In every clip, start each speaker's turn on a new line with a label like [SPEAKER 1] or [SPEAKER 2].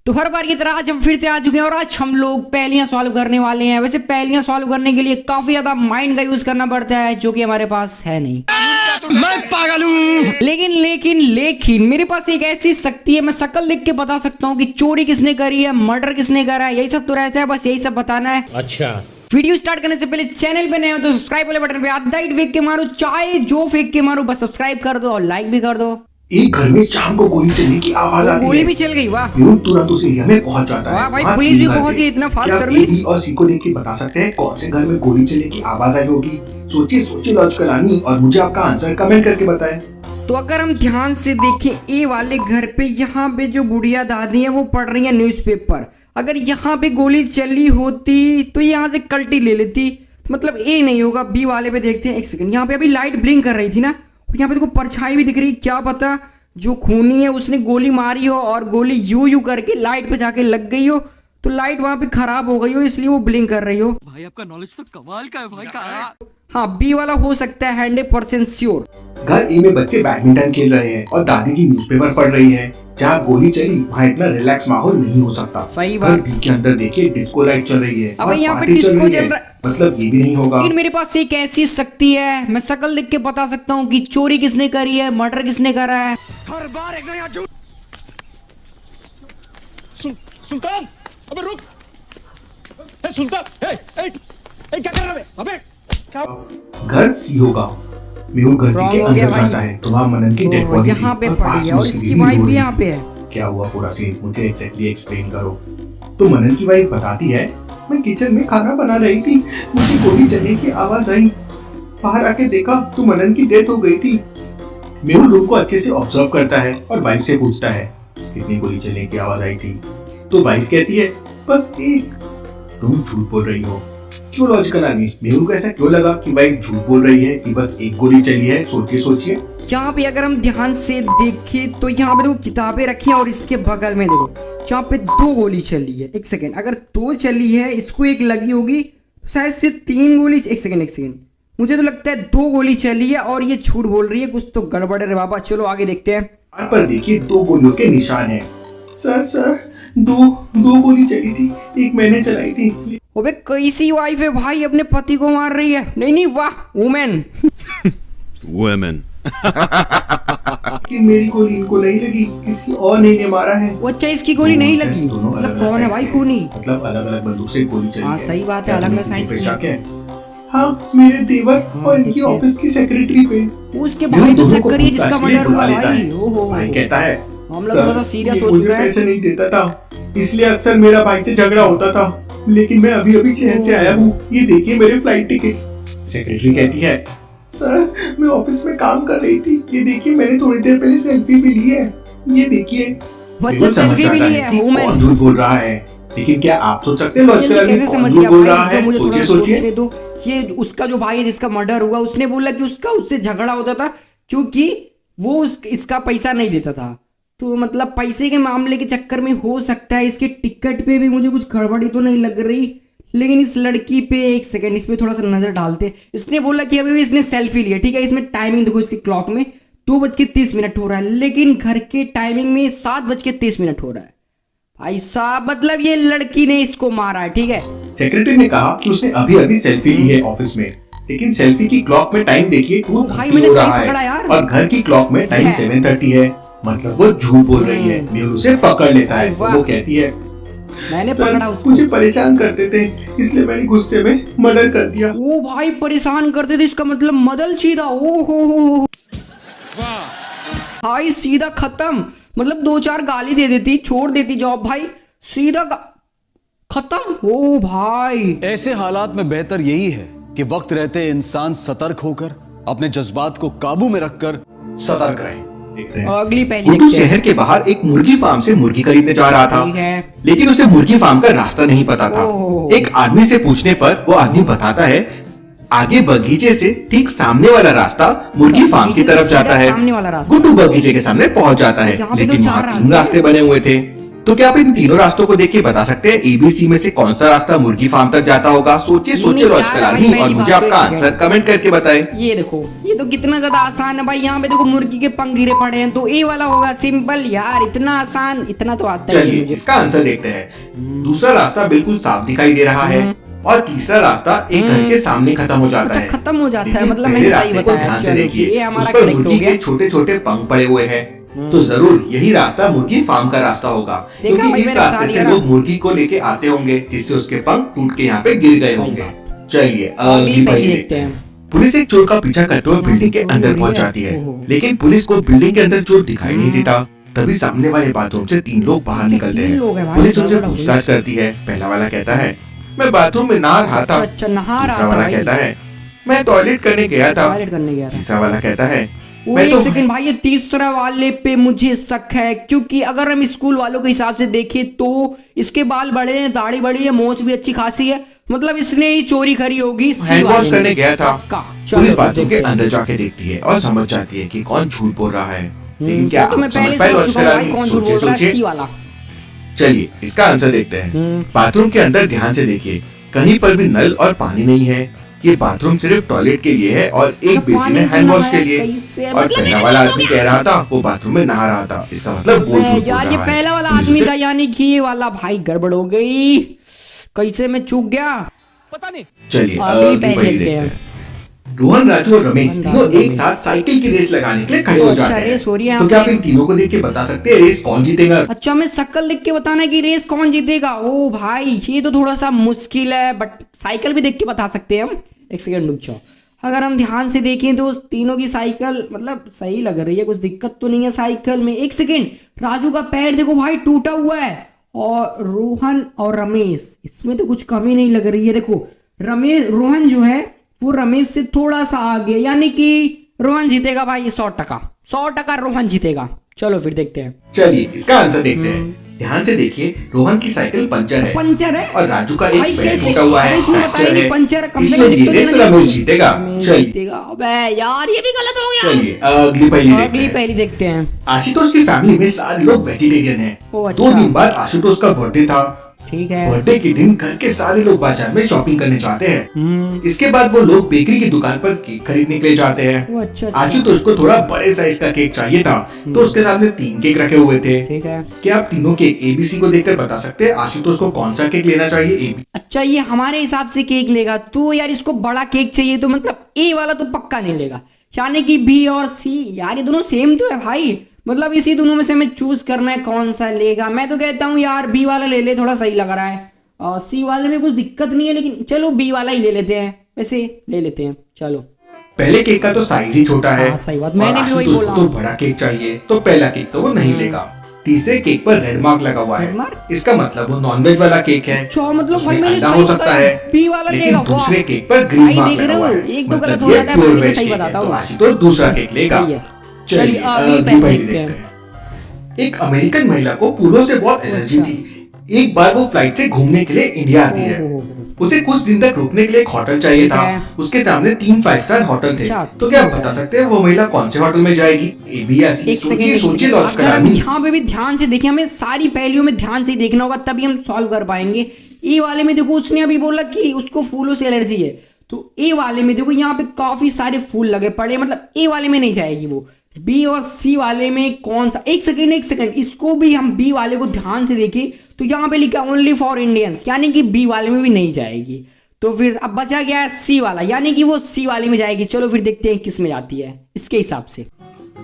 [SPEAKER 1] तो हर बार की तरह आज हम फिर से आ चुके हैं और आज हम लोग पहेलियां सॉल्व करने वाले हैं। वैसे पहेलियां सॉल्व करने के लिए काफी ज्यादा माइंड का यूज करना पड़ता है जो कि हमारे पास है नहीं।
[SPEAKER 2] मैं पागल हूँ।
[SPEAKER 1] लेकिन मेरे पास एक ऐसी शक्ति है, मैं शक्ल देख के बता सकता हूँ कि चोरी किसने करी है, मर्डर किसने करा है, यही सब तो रहता है, बस यही सब बताना है।
[SPEAKER 2] अच्छा,
[SPEAKER 1] वीडियो स्टार्ट करने से पहले चैनल पे नए हो तो सब्सक्राइब वाले बटन पे आधा ही फेंक के मारो, चाहे जो फेंक के मारो, बस सब्सक्राइब कर दो और लाइक भी कर दो।
[SPEAKER 3] एक घर में शाम को गोली चलने की आवाज आती है।
[SPEAKER 1] गोली भी चल गई, वाह।
[SPEAKER 3] यूं तुरंत उस एरिया में पहुंच जाता है।
[SPEAKER 1] वाह भाई,
[SPEAKER 3] वहाँ
[SPEAKER 1] पुलिस
[SPEAKER 3] तीन
[SPEAKER 1] भी
[SPEAKER 3] घर
[SPEAKER 1] पहुंची,
[SPEAKER 3] थे।
[SPEAKER 1] इतना फास्ट
[SPEAKER 3] क्या
[SPEAKER 1] सर्विस।
[SPEAKER 3] A, B और C को देख के बता सकते हैं कौन से घर में गोली चलने की आवाज आई होगी? सोचिए लॉजिकल आदमी और मुझे आपका आंसर कमेंट करके बताएं।
[SPEAKER 1] तो अगर हम ध्यान से देखें ए वाले घर पे, यहाँ पे जो बुढ़िया दादी है वो पढ़ रही है न्यूज़पेपर। अगर यहाँ पे गोली चली होती तो यहाँ से कल्टी ले लेती, मतलब ए नहीं होगा। बी वाले पे देखते हैं, एक सेकंड। यहाँ पे अभी लाइट ब्लिंक कर रही थी ना, और यहाँ पे देखो परछाई भी दिख रही। क्या पता जो खूनी है उसने गोली मारी हो और गोली यू करके लाइट पे जाके लग गई हो, तो लाइट वहां पे खराब हो गई हो इसलिए वो ब्लिंक कर रही हो।
[SPEAKER 2] भाई आपका नॉलेज तो कमाल का है भाई का।
[SPEAKER 1] हाँ, बी वाला हो सकता है 100% श्योर।
[SPEAKER 3] घर ए में बच्चे बैडमिंटन खेल रहे हैं और दादी जी न्यूज़पेपर पढ़ रही है। जहाँ गोली चली वहाँ इतना रिलैक्स माहौल नहीं हो सकता।
[SPEAKER 1] सही
[SPEAKER 3] घर
[SPEAKER 1] बात।
[SPEAKER 3] बी के अंदर देखिए डिस्को लाइट चल रही है
[SPEAKER 1] अब
[SPEAKER 3] और
[SPEAKER 1] यहाँ पे
[SPEAKER 3] पार्टी
[SPEAKER 1] डिस्को
[SPEAKER 3] रही
[SPEAKER 1] चल
[SPEAKER 3] है।
[SPEAKER 1] रहा है।
[SPEAKER 3] मतलब ये भी नहीं होगा।
[SPEAKER 1] लेकिन मेरे पास एक ऐसी शक्ति है, मैं शक्ल देख के बता सकता हूँ कि चोरी किसने करी है, मर्डर किसने करा है।
[SPEAKER 2] हर बार एक नया झूठ। सुल्तान, अबे रुक। ए सुल्तान, ए क्या कर रहा है? अबे क्या?
[SPEAKER 3] घर सी होगा। मेहुल घर
[SPEAKER 1] Wrong
[SPEAKER 3] के
[SPEAKER 1] हो गया
[SPEAKER 3] अंदर
[SPEAKER 1] भाई।
[SPEAKER 3] जाता है तो वहाँ मनन की डेड बॉडी
[SPEAKER 1] यहाँ पे पड़ी है और इसकी वाइफ भी यहाँ पे है।
[SPEAKER 3] क्या हुआ पूरा सीन मुझे एग्जैक्टली एक्सप्लेन करो। तो मनन की वाइफ बताती है, मैं किचन में खाना बना रही थी, मुझे गोली चलने की आवाज आई, बाहर आके देखा तो मनन की डेथ हो गई थी। मेहुल रूम को अच्छे से ऑब्जर्व करता है और वाइफ से पूछता है कितनी गोली चलने की आवाज आई थी। तो वाइफ कहती है बस एक। तुम झूठ बोल रही हो। क्यों लॉजिकल आदमी? मेहुल को ऐसा क्यों लगा कि वाइफ झूठ बोल रही है कि बस एक गोली चली है? सोचिए।
[SPEAKER 1] जहाँ पे अगर हम ध्यान से देखें तो यहाँ पे देखो किताबें रखी हैं और इसके बगल में देखो जहाँ पे 2 गोली चली है। एक सेकेंड, अगर 2 चली है, इसको एक लगी होगी तो शायद से 3 गोली। एक सेकेंड, मुझे तो लगता है 2 गोली चली है और ये झूठ बोल रही है, कुछ तो गड़बड़ है रे बाबा। चलो आगे देखते हैं।
[SPEAKER 3] यहाँ पर देखिए 2 गोलियों के निशान हैं। सर दो गोली चली थी, एक मैंने चलाई थी।
[SPEAKER 1] ओबे कैसी वाइफ है भाई, अपने पति को मार रही है। नहीं वाह, वुमेन।
[SPEAKER 2] वुमेन।
[SPEAKER 3] कि मेरी गोली इनको नहीं लगी, किसी और ने मारा है।
[SPEAKER 1] वो अच्छा, इसकी गोली नहीं लगी।
[SPEAKER 3] दोनों
[SPEAKER 1] मतलब कौन है भाई खूनी?
[SPEAKER 3] मतलब अलग-अलग बंदूक से गोली चली है।
[SPEAKER 1] हाँ सही बात है, अलग-अलग साइज की।
[SPEAKER 3] शक है। हाँ, मेरे देवर और इनकी ऑफिस की सेक्रेटरी पे।
[SPEAKER 1] उसके भाई तो चेक करिए जिसका मर्डर हुआ
[SPEAKER 3] लेता
[SPEAKER 1] भाई।
[SPEAKER 3] है।
[SPEAKER 1] ओहो,
[SPEAKER 3] भाई कहता है
[SPEAKER 1] हम लोग थोड़ा सीरियस हो
[SPEAKER 3] मुझे
[SPEAKER 1] चुका है।
[SPEAKER 3] पैसे नहीं देता था, इसलिए अक्सर मेरा भाई से झगड़ा होता था, लेकिन मैं अभी शहर से आया हूँ, ये देखिए मेरे फ्लाइट टिकट्स। सेक्रेटरी कहती है सर मैं ऑफिस में काम कर रही थी, ये देखिए मैंने थोड़ी देर पहले सेल्फी भी ली है, ये देखिए।
[SPEAKER 1] बच्चा सेल्फी भी ली है।
[SPEAKER 3] कौन झूठ बोल रहा है? लेकिन क्या आप सोच सकते हैं
[SPEAKER 1] कैसे
[SPEAKER 3] लॉजिकल
[SPEAKER 1] समझ
[SPEAKER 3] झूठ
[SPEAKER 1] गया
[SPEAKER 3] बोल
[SPEAKER 1] भाई?
[SPEAKER 3] रहा है?
[SPEAKER 1] मुझे थोड़ा
[SPEAKER 3] सोचिए।
[SPEAKER 1] सोचने दो। ये उसका जो भाई है जिसका मर्डर हुआ, उसने बोला कि उससे झगड़ा होता था क्योंकि वो इसका पैसा नहीं देता था। तो मतलब पैसे के मामले के चक्कर में हो सकता है। इसके टिकट पे भी मुझे कुछ गड़बड़ी तो नहीं लग रही, लेकिन इस लड़की पे एक सेकंड, इस पे थोड़ा सा नजर डालते। इसने बोला कि अभी इसने सेल्फी लिया, ठीक है। इसमें टाइमिंग देखो, इसके क्लॉक में 2:30 हो रहा है, लेकिन घर के टाइमिंग में 7:30 हो रहा है। भाई साहब, मतलब ये लड़की ने इसको मारा है, ठीक है।
[SPEAKER 3] सेक्रेटरी ने कहा कि उसने अभी सेल्फी ली है ऑफिस में, लेकिन सेल्फी की क्लॉक में टाइम देखिए 2:30 हो रहा है और घर की क्लॉक में टाइम 7:30 है। मतलब वो झूठ बोल रही है। मेहुल उसे पकड़ लेता है। वो कहती है
[SPEAKER 1] मैंने पकड़ा उसको।
[SPEAKER 3] मुझे परेशान करते थे, इसलिए मैंने गुस्से में मर्डर कर दिया।
[SPEAKER 1] ओ भाई, परेशान करते थे, इसका मतलब मदल सीधा। ओ हो भाई, सीधा खत्म। मतलब 2-4 गाली दे देती, छोड़ देती जॉब भाई, सीधा खत्म। ओ भाई,
[SPEAKER 4] ऐसे हालात में बेहतर यही है कि वक्त रहते इंसान सतर्क होकर अपने जज्बात को काबू में रखकर सतर्क रहे।
[SPEAKER 1] अगली पहली
[SPEAKER 3] गुड्डू शहर के बाहर एक मुर्गी फार्म से मुर्गी खरीदने जा रहा था, लेकिन उसे मुर्गी फार्म का रास्ता नहीं पता था। एक आदमी से पूछने पर वो आदमी बताता है आगे बगीचे से ठीक सामने वाला रास्ता मुर्गी फार्म की तरफ जाता है। गुड्डू बगीचे के सामने पहुंच जाता है, लेकिन वहाँ 3 रास्ते बने हुए थे। तो क्या आप इन तीनों रास्तों को देख के बता सकते हैं एबीसी में से कौन सा रास्ता मुर्गी फार्म तक जाता होगा? सोचिए सोचिए
[SPEAKER 1] नहीं,
[SPEAKER 3] लॉजिकल
[SPEAKER 1] चार
[SPEAKER 3] आर्मी,
[SPEAKER 1] भाई
[SPEAKER 3] और
[SPEAKER 1] मेरी
[SPEAKER 3] मुझे
[SPEAKER 1] बात
[SPEAKER 3] आपका
[SPEAKER 1] तो एक
[SPEAKER 3] आंसर कमेंट करके बताएं।
[SPEAKER 1] ये देखो, ये तो कितना ज्यादा आसान है भाई। यहाँ पे देखो मुर्गी के पंख गिरे पड़े हैं, तो ए वाला होगा। सिंपल यार, इतना आसान, इतना तो आता ही है
[SPEAKER 3] चलिए
[SPEAKER 1] मुझे।
[SPEAKER 3] इसका आंसर देखते हैं। दूसरा रास्ता बिल्कुल साफ दिखाई दे रहा है और तीसरा रास्ता एक घर के सामने खत्म हो जाता है।
[SPEAKER 1] खत्म हो जाता है,
[SPEAKER 3] लेकिन
[SPEAKER 1] मतलब
[SPEAKER 3] पहले
[SPEAKER 1] मैंने सही
[SPEAKER 3] रास्ते को
[SPEAKER 1] बताया।
[SPEAKER 3] ध्यान से
[SPEAKER 1] चलो,
[SPEAKER 3] देखिए,
[SPEAKER 1] ये हमारा
[SPEAKER 3] उस पर
[SPEAKER 1] करेक्ट हो
[SPEAKER 3] मुर्गी
[SPEAKER 1] गया।
[SPEAKER 3] के छोटे छोटे पंख पड़े हुए हैं, तो जरूर यही रास्ता मुर्गी फार्म का रास्ता होगा,
[SPEAKER 1] देखा
[SPEAKER 3] क्योंकि
[SPEAKER 1] भाई,
[SPEAKER 3] इस
[SPEAKER 1] मेरे साथ
[SPEAKER 3] रास्ते से
[SPEAKER 1] यार।
[SPEAKER 3] लोग मुर्गी को लेके आते होंगे, जिससे उसके पंख टूट के यहाँ पे गिर गए होंगे। चलिए अगली पहेली देखते हैं। पुलिस एक चोर का पीछा करते हुए बिल्डिंग के अंदर पहुंच जाती है, लेकिन पुलिस को बिल्डिंग के अंदर चोर दिखाई नहीं देता। तभी सामने वाले बाथरूम से 3 लोग बाहर निकलते
[SPEAKER 1] तीन लोग हैं
[SPEAKER 3] हैं।
[SPEAKER 1] भाई,
[SPEAKER 3] पुलिस उनसे
[SPEAKER 1] बड़ा
[SPEAKER 3] पूछताछ करती है। पहला वाला कहता है मैं बाथरूम में नहा रहा था।
[SPEAKER 1] अच्छा, नहा रहा
[SPEAKER 3] दूसरा
[SPEAKER 1] था
[SPEAKER 3] वाला
[SPEAKER 1] भाई।
[SPEAKER 3] कहता है मैं टॉयलेट करने गया था।
[SPEAKER 1] टॉयलेट करने गया था।
[SPEAKER 3] तीसरा वाला कहता है
[SPEAKER 1] वो
[SPEAKER 3] मैं
[SPEAKER 1] एक
[SPEAKER 3] तो
[SPEAKER 1] सेकंड भाई, ये तीसरा वाले पे मुझे शक है, क्योंकि अगर हम स्कूल वालों के हिसाब से देखें तो इसके बाल बड़े हैं, दाढ़ी बड़ी है, मोछ भी अच्छी खासी है, मतलब इसने ही चोरी करी होगी। सी
[SPEAKER 3] हैंड वॉश
[SPEAKER 1] वाले ने।
[SPEAKER 3] करने गया था।
[SPEAKER 1] पक्का।
[SPEAKER 3] पुलिस
[SPEAKER 1] चलो
[SPEAKER 3] बाथरूम के
[SPEAKER 1] देखते हैं।
[SPEAKER 3] अंदर जाके देखती है और समझ जाती है कि कौन झूठ बोल रहा है। लेकिन क्या
[SPEAKER 1] तो मैं
[SPEAKER 3] आप समझ
[SPEAKER 1] पहले
[SPEAKER 3] पाए
[SPEAKER 1] सोच
[SPEAKER 3] लॉजिकल
[SPEAKER 1] चुका हूँ भाई,
[SPEAKER 3] आदमी?
[SPEAKER 1] कौन झूठ
[SPEAKER 3] सोचिए
[SPEAKER 1] बोल रहा है। सी
[SPEAKER 3] सोचिए।
[SPEAKER 1] वाला।
[SPEAKER 3] चलिए इसका आंसर देखते हैं। बाथरूम के अंदर ध्यान से देखिए, कहीं पर भी नल और पानी नहीं है। ये बाथरूम सिर्फ टॉयलेट के लिए है और एक
[SPEAKER 1] तो
[SPEAKER 3] बेसिन है
[SPEAKER 1] पानी
[SPEAKER 3] हैंड
[SPEAKER 1] तो
[SPEAKER 3] वॉश के
[SPEAKER 1] है,
[SPEAKER 3] लिए।
[SPEAKER 1] कैसे?
[SPEAKER 3] और
[SPEAKER 1] मतलब
[SPEAKER 3] पहला
[SPEAKER 1] ये
[SPEAKER 3] वाला
[SPEAKER 1] गलत हो
[SPEAKER 3] आदमी
[SPEAKER 1] गया।
[SPEAKER 3] कह रहा था वो बाथरूम में नहा रहा था, इसका मतलब वो झूठ बोल
[SPEAKER 1] यार ये
[SPEAKER 3] रहा है।
[SPEAKER 1] पहला वाला
[SPEAKER 3] पुलिस
[SPEAKER 1] आदमी
[SPEAKER 3] उसे-
[SPEAKER 1] था, यानी कि ये वाला। भाई गड़बड़ हो गई, कैसे मैं चूक गया।
[SPEAKER 2] पता नहीं।
[SPEAKER 3] चलिए
[SPEAKER 1] अगली
[SPEAKER 3] अगली
[SPEAKER 1] पहेली
[SPEAKER 3] पहेली
[SPEAKER 1] देखते
[SPEAKER 3] देखते
[SPEAKER 1] हैं।
[SPEAKER 3] हैं। रोहन, राजू और रमेश
[SPEAKER 1] रोहन,
[SPEAKER 3] तीनों
[SPEAKER 1] राजू,
[SPEAKER 3] एक
[SPEAKER 1] रमेश।
[SPEAKER 3] साथ साइकिल की रेस लगाने के लिए खड़े हो
[SPEAKER 1] अच्छा,
[SPEAKER 3] जाते
[SPEAKER 1] रेस हो रही है
[SPEAKER 3] हैं।
[SPEAKER 1] यहाँ
[SPEAKER 3] तो क्या
[SPEAKER 1] पे।
[SPEAKER 3] आप इन तीनों को देख के बता सकते हैं रेस कौन जीतेगा?
[SPEAKER 1] अच्छा, हमें शक्ल देख के बताना है कि रेस कौन जीतेगा। ओ भाई, ये तो थोड़ा सा मुश्किल है, बट साइकिल भी देख के बता सकते हैं हम। एक सेकंड रुक जाओ। अगर हम ध्यान से देखें तो तीनों की साइकिल मतलब सही लग रही है, कुछ दिक्कत तो नहीं है साइकिल में। एक सेकंड, राजू का पैर देखो भाई, टूटा हुआ है। और रोहन और रमेश, इसमें तो कुछ कमी नहीं लग रही है। देखो रोहन जो है वो रमेश से थोड़ा सा आगे, यानी कि रोहन जीतेगा भाई। 100% रोहन जीतेगा। चलो फिर देखते हैं।
[SPEAKER 3] चलिए इसका आंसर देखते हैं। ध्यान से देखिए, रोहन की साइकिल पंचर है
[SPEAKER 1] पंचर है
[SPEAKER 3] और राजू का
[SPEAKER 1] भाई,
[SPEAKER 3] एक पैर
[SPEAKER 1] कैसे?
[SPEAKER 3] टूटा हुआ है,
[SPEAKER 1] इसमें बताया
[SPEAKER 3] फ्रैक्चर
[SPEAKER 1] नहीं
[SPEAKER 3] है।
[SPEAKER 1] पंचर, कम से
[SPEAKER 3] इसलिए
[SPEAKER 1] कम
[SPEAKER 3] ये
[SPEAKER 1] तो
[SPEAKER 3] रेस
[SPEAKER 1] देना
[SPEAKER 3] रमेश
[SPEAKER 1] नहीं।
[SPEAKER 3] जीतेगा।
[SPEAKER 1] रमेश
[SPEAKER 3] चलिए
[SPEAKER 1] जीतेगा। अबे यार, ये भी गलत हो गया।
[SPEAKER 3] चलिए अगली पहेली देखते
[SPEAKER 1] अगली
[SPEAKER 3] हैं।
[SPEAKER 1] पहली देखते हैं।
[SPEAKER 3] आशुतोष की फैमिली में सारे लोग वेजिटेरियन हैं।
[SPEAKER 1] ओ, अच्छा।
[SPEAKER 3] 2 दिन बाद आशुतोष का बर्थडे था।
[SPEAKER 1] ठीक है।
[SPEAKER 3] बर्थडे के दिन घर के सारे लोग बाजार में शॉपिंग करने जाते हैं। इसके बाद वो लोग बेकरी की दुकान पर केक खरीदने के लिए जाते हैं।
[SPEAKER 1] ओ, अच्छा, अच्छा।
[SPEAKER 3] आशुतोष को थोड़ा बड़े साइज का केक चाहिए था, तो उसके सामने 3 केक रखे हुए थे।
[SPEAKER 1] ठीक है।
[SPEAKER 3] क्या आप तीनों केक एबीसी को देखकर बता सकते हैं आशुतोष को कौन सा केक लेना चाहिए?
[SPEAKER 1] अच्छा, ये हमारे हिसाब से केक लेगा, तो यार इसको बड़ा केक चाहिए, तो मतलब ए वाला तो पक्का नहीं लेगा। यानी कि बी और सी, यार ये दोनों सेम तो है भाई, मतलब इसी दोनों में से हमें चूज करना है कौन सा लेगा। मैं तो कहता हूँ यार बी वाला ले ले, थोड़ा सही लग रहा है। और सी वाले में कुछ दिक्कत नहीं है, लेकिन चलो बी वाला ही ले लेते हैं। वैसे ले लेते हैं, चलो।
[SPEAKER 3] पहले केक का तो साइज ही छोटा है।
[SPEAKER 1] हाँ, सही बात,
[SPEAKER 3] और
[SPEAKER 1] मैंने भी वही
[SPEAKER 3] आशुतोष
[SPEAKER 1] बोला।
[SPEAKER 3] को तो बड़ा केक चाहिए, तो पहला केक तो वो नहीं लेगा। तीसरे केक पर रेड मार्क लगा हुआ
[SPEAKER 1] रेड
[SPEAKER 3] है,
[SPEAKER 1] मार्क?
[SPEAKER 3] इसका मतलब वो नॉनवेज वाला केक है।
[SPEAKER 1] अच्छा, मतलब
[SPEAKER 3] उसमें
[SPEAKER 1] भाई मैंने
[SPEAKER 3] अंडा
[SPEAKER 1] सही
[SPEAKER 3] हो सकता
[SPEAKER 1] बताया,
[SPEAKER 3] है,
[SPEAKER 1] बी वाला
[SPEAKER 3] लेकिन
[SPEAKER 1] लेगा। वाह।
[SPEAKER 3] दूसरे केक पर ग्रीन
[SPEAKER 1] भाई
[SPEAKER 3] मार्क
[SPEAKER 1] देख
[SPEAKER 3] लगा
[SPEAKER 1] रहे
[SPEAKER 3] हुआ
[SPEAKER 1] हो,
[SPEAKER 3] है,
[SPEAKER 1] एक दो गलत
[SPEAKER 3] मतलब
[SPEAKER 1] हो
[SPEAKER 3] ये
[SPEAKER 1] जाता है,
[SPEAKER 3] प्योर
[SPEAKER 1] मैं तो
[SPEAKER 3] वेज
[SPEAKER 1] सही
[SPEAKER 3] केक है,
[SPEAKER 1] बताता
[SPEAKER 3] तो
[SPEAKER 1] हूँ।
[SPEAKER 3] आशुतोष दूसरा केक लेगा।
[SPEAKER 1] सही है।
[SPEAKER 3] चलिए
[SPEAKER 1] चलिए,
[SPEAKER 3] अगली
[SPEAKER 1] अगली
[SPEAKER 3] पहेली
[SPEAKER 1] पहेली
[SPEAKER 3] देखते
[SPEAKER 1] देखते
[SPEAKER 3] हैं। एक अमेरिकन महिला को फूलों से बहुत एलर्जी
[SPEAKER 1] अच्छा।
[SPEAKER 3] थी। एक बार वो फ्लाइट से घूमने के लिए इंडिया आती है।
[SPEAKER 1] ओहो।
[SPEAKER 3] उसे कुछ दिन तक रुकने के लिए एक होटल चाहिए था।
[SPEAKER 1] ठीक है।
[SPEAKER 3] उसके सामने 3 5 स्टार होटल थे।
[SPEAKER 1] अच्छा,
[SPEAKER 3] तो क्या आप
[SPEAKER 1] ठीक है।
[SPEAKER 3] बता सकते हैं वो महिला कौन से होटल में जाएगी? ए बी या सी?
[SPEAKER 1] एक सेकंड,
[SPEAKER 3] सोचिए
[SPEAKER 1] एक
[SPEAKER 3] सोचिए
[SPEAKER 1] सेकंड।
[SPEAKER 3] लॉजिकल
[SPEAKER 1] अगर हम
[SPEAKER 3] आदमी।
[SPEAKER 1] यहाँ पे भी ध्यान से देखें, हमें सारी पहेलियों में ध्यान से ही देखना होगा, तभी हम सॉल्व कर पाएंगे। ए वाले में देखो, उसने अभी बोला कि उसको फूलों से एलर्जी है, तो ए वाले में देखो यहाँ पे काफी सारे फूल लगे पड़े, मतलब ए वाले में नहीं जाएगी वो। बी और सी वाले में कौन सा? एक सेकंड, इसको भी हम बी वाले को ध्यान से देखें तो यहाँ पे लिखा ओनली फॉर इंडियंस, यानी कि बी वाले में भी नहीं जाएगी। तो फिर अब बचा गया है सी वाला, यानी कि वो सी वाले में जाएगी। चलो फिर देखते हैं किस में जाती है इसके हिसाब से।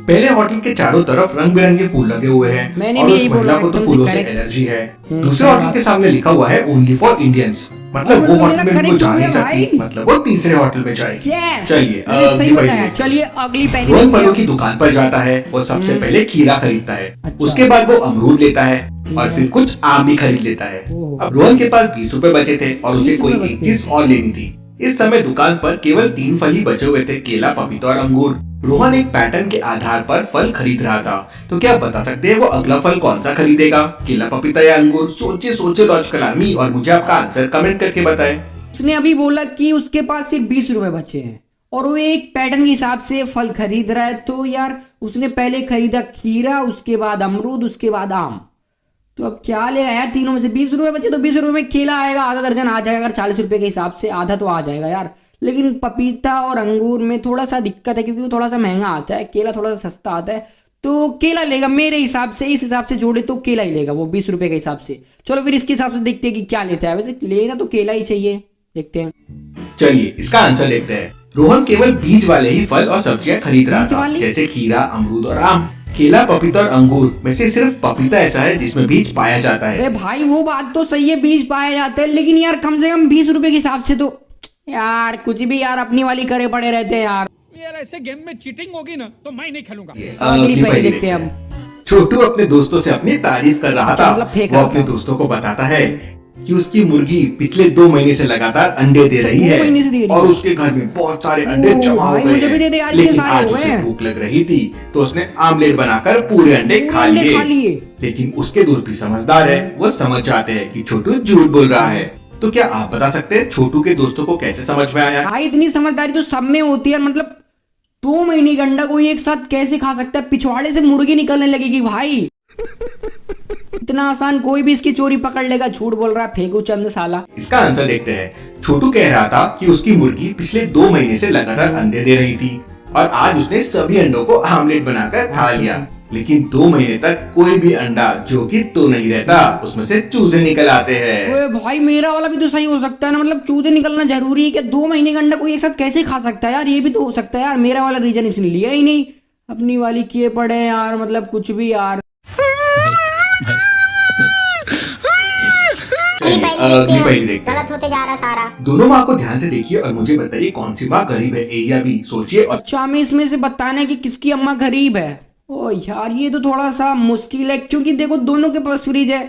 [SPEAKER 3] पहले होटल के चारों तरफ रंग बिरंगे फूल लगे हुए हैं
[SPEAKER 1] मैंने
[SPEAKER 3] और
[SPEAKER 1] भी
[SPEAKER 3] उस
[SPEAKER 1] यही बोला,
[SPEAKER 3] महिला को तो
[SPEAKER 1] एकदम से
[SPEAKER 3] फूलों से
[SPEAKER 1] correct।
[SPEAKER 3] एलर्जी है। दूसरे होटल के सामने लिखा हुआ है ओनली फॉर इंडियंस, मतलब वो
[SPEAKER 1] मतलब
[SPEAKER 3] होटल
[SPEAKER 1] मेरा
[SPEAKER 3] में भी वो
[SPEAKER 1] correct
[SPEAKER 3] जा
[SPEAKER 1] हो
[SPEAKER 3] नहीं
[SPEAKER 1] गया
[SPEAKER 3] सकती,
[SPEAKER 1] भाई।
[SPEAKER 3] मतलब वो तीसरे होटल में जाएगी।
[SPEAKER 1] Yes!
[SPEAKER 3] चलिए
[SPEAKER 1] मैंने सही
[SPEAKER 3] अगली पहेली
[SPEAKER 1] बताया।
[SPEAKER 3] देखते हैं।
[SPEAKER 1] चलिए अगली पहेली
[SPEAKER 3] रोहन
[SPEAKER 1] देखते
[SPEAKER 3] फलों
[SPEAKER 1] हैं।
[SPEAKER 3] की दुकान पर जाता है। वो सबसे पहले खीरा खरीदता है,
[SPEAKER 1] अच्छा।
[SPEAKER 3] उसके बाद वो अमरूद लेता है और फिर कुछ आम भी खरीद लेता है।
[SPEAKER 1] ओह।
[SPEAKER 3] अब रोहन के पास 20 रुपए बचे थे और उसे
[SPEAKER 1] 20
[SPEAKER 3] कोई
[SPEAKER 1] रुपए
[SPEAKER 3] एक
[SPEAKER 1] बचे
[SPEAKER 3] चीज और लेनी थी। इस समय दुकान पर केवल 3 फल ही बचे हुए थे, केला, पपीता और अंगूर। रोहन एक पैटर्न के आधार पर फल खरीद रहा था। तो क्या आप बता सकते हैं वो अगला फल कौन सा खरीदेगा? केला, पपीता या अंगूर? सोचिए सोचिए लॉजिकल आदमी, और मुझे आपका आंसर कमेंट करके बताएं।
[SPEAKER 1] उसने अभी बोला कि उसके पास सिर्फ 20 रुपए बचे हैं और वो एक पैटर्न के हिसाब से फल खरीद रहा है। तो यार उसने पहले खरीदा खीरा, उसके बाद अमरूद, उसके बाद आम। तो अब क्या लेगा यार, तीनों में से 20 रुपए बचे तो 20 रुपए में केला आएगा, आधा दर्जन आ जाएगा। अगर 40 रुपए के हिसाब से आधा तो आ जाएगा यार। लेकिन पपीता और अंगूर में थोड़ा सा दिक्कत है क्योंकि वो थोड़ा सा महंगा आता है, केला थोड़ा सा सस्ता आता है। तो केला लेगा मेरे हिसाब से, इस हिसाब से जोड़े तो केला ही लेगा वो 20 रुपए के हिसाब से। चलो फिर इसके हिसाब से देखते हैं कि क्या लेता है। वैसे लेना तो केला ही चाहिए, देखते हैं।
[SPEAKER 3] चलिए इसका आंसर देखते हैं। रोहन केवल बीज वाले ही फल और सब्जियां खरीद रहा
[SPEAKER 1] बीज
[SPEAKER 3] था,
[SPEAKER 1] वाले?
[SPEAKER 3] जैसे खीरा, अमरूद और आम। केला, पपीता और अंगूर में से सिर्फ पपीता ऐसा है जिसमें बीज पाया जाता है।
[SPEAKER 1] अरे भाई वो बात तो सही है, बीज पाए जाते हैं, लेकिन यार कम से कम 20 रुपए के हिसाब से तो यार कुछ भी यार अपनी वाली करे पड़े रहते हैं यार।
[SPEAKER 2] यार ऐसे गेम में चीटिंग होगी ना तो मैं नहीं खेलूंगा।
[SPEAKER 1] अगली
[SPEAKER 3] अगली
[SPEAKER 1] पहली
[SPEAKER 3] पहेली
[SPEAKER 1] देखते हैं
[SPEAKER 3] देखते हैं। छोटू अपने दोस्तों से अपनी तारीफ कर रहा था।
[SPEAKER 1] मतलब फेंक
[SPEAKER 3] वो
[SPEAKER 1] रहा
[SPEAKER 3] अपने
[SPEAKER 1] था।
[SPEAKER 3] दोस्तों को बताता है कि उसकी मुर्गी पिछले 2 महीने से लगातार अंडे दे रही
[SPEAKER 1] 2 महीने से दे
[SPEAKER 3] है
[SPEAKER 1] रही है।
[SPEAKER 3] और उसके घर में बहुत सारे अंडे
[SPEAKER 1] ओह,
[SPEAKER 3] जमा हो
[SPEAKER 1] भाई,
[SPEAKER 3] गए
[SPEAKER 1] मुझे भी दे दे
[SPEAKER 3] हैं।
[SPEAKER 1] यार, इतने
[SPEAKER 3] लेकिन
[SPEAKER 1] सारे
[SPEAKER 3] आज
[SPEAKER 1] हो गए
[SPEAKER 3] उसे
[SPEAKER 1] हैं।
[SPEAKER 3] भूख लग रही थी तो उसने आमलेट बनाकर पूरे अंडे खा लिए। लेकिन उसके दोस्त भी समझदार है, वो समझ जाते हैं कि छोटू झूठ बोल रहा है। तो क्या आप बता सकते हैं छोटू के दोस्तों को कैसे समझ में आया?
[SPEAKER 1] भाई इतनी समझदारी तो सब में होती है, मतलब 2 महीने का अंडा कोई एक साथ कैसे खा सकता है? पिछवाड़े से मुर्गी निकलने लगेगी भाई। इतना आसान कोई भी इसकी चोरी पकड़ लेगा। झूठ बोल रहा है फेंकू चंद साला।
[SPEAKER 3] इसका आंसर देखते हैं। छोटू कह रहा था कि उसकी मुर्गी पिछले 2 महीने से लगातार अंडे दे रही थी और आज उसने सभी अंडों को आमलेट बनाकर खा लिया। लेकिन 2 महीने तक कोई भी अंडा जो कि तो नहीं रहता, उसमें से चूजे निकल आते हैं।
[SPEAKER 1] ओए भाई मेरा वाला भी तो सही हो सकता है ना, मतलब चूजे निकलना जरूरी है क्या? 2 महीने का अंडा कोई एक साथ कैसे खा सकता है यार? ये भी तो हो सकता है यार। मेरा वाला रीजन इसने लिया ही नहीं, अपनी वाली किए पड़े हैं यार, मतलब कुछ भी यार।
[SPEAKER 3] अगली पहेली देखते हैं।
[SPEAKER 5] गलत होते जा रहा सारा।
[SPEAKER 3] दोनों माँ को ध्यान से देखिए और मुझे बताइए कौन सी माँ गरीब है, ए या बी। सोचिए और
[SPEAKER 1] अच्छा हमें इसमें से बताना है कि किसकी अम्मा गरीब है। ओ यार ये तो थोड़ा सा मुश्किल है क्योंकि देखो दोनों के पास फ्रिज है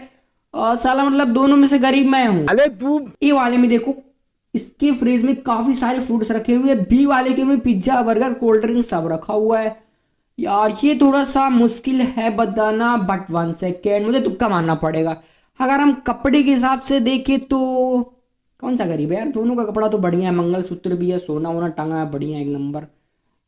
[SPEAKER 1] और साला मतलब दोनों में से गरीब मैं हूँ।
[SPEAKER 2] अरे तू
[SPEAKER 1] ए वाले में देखो इसके फ्रिज में काफी सारे फ्रूट्स रखे हुए हैं, बी वाले के में पिज्जा, बर्गर, कोल्ड ड्रिंक सब रखा हुआ है। यार ये थोड़ा सा मुश्किल है बताना, बट 1 सेकेंड मुझे तुक्का मारना पड़ेगा। अगर हम कपड़े के हिसाब से देखें तो कौन सा गरीब है यार? दोनों का कपड़ा तो बढ़िया है, मंगलसूत्र भी है, सोना वोना टंगा है, बढ़िया एक नंबर।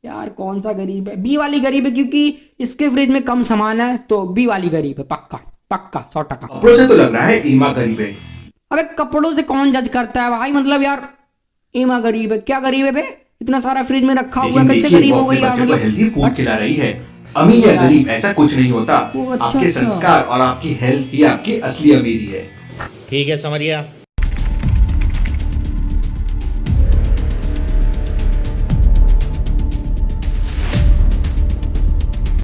[SPEAKER 1] यार कौन सा गरीब है? बी वाली गरीब है क्योंकि इसके फ्रिज में कम सामान है, तो बी वाली गरीब है पक्का पक्का 100%।
[SPEAKER 3] कपड़ों से तो लग रहा है ईमा गरीब है।
[SPEAKER 1] अबे कपड़ों से कौन जज करता है भाई? मतलब यार ईमा गरीब है, क्या गरीब है बे? इतना सारा फ्रिज में रखा हुआ
[SPEAKER 3] लेकिन
[SPEAKER 1] है, कैसे
[SPEAKER 3] देखिए
[SPEAKER 1] गरीब
[SPEAKER 3] वो
[SPEAKER 1] हो
[SPEAKER 3] अपने
[SPEAKER 1] गई यार?
[SPEAKER 3] बच्चे को
[SPEAKER 1] मतलब
[SPEAKER 3] हेल्दी फूड खिला रही है। अमीर या गरीब ऐसा कुछ नहीं होता,
[SPEAKER 1] वो अच्छा,
[SPEAKER 3] आपके
[SPEAKER 1] अच्छा।
[SPEAKER 3] संस्कार और आपकी हेल्थ ही आपकी असली अमीरी है।
[SPEAKER 6] ठीक है समझ गया।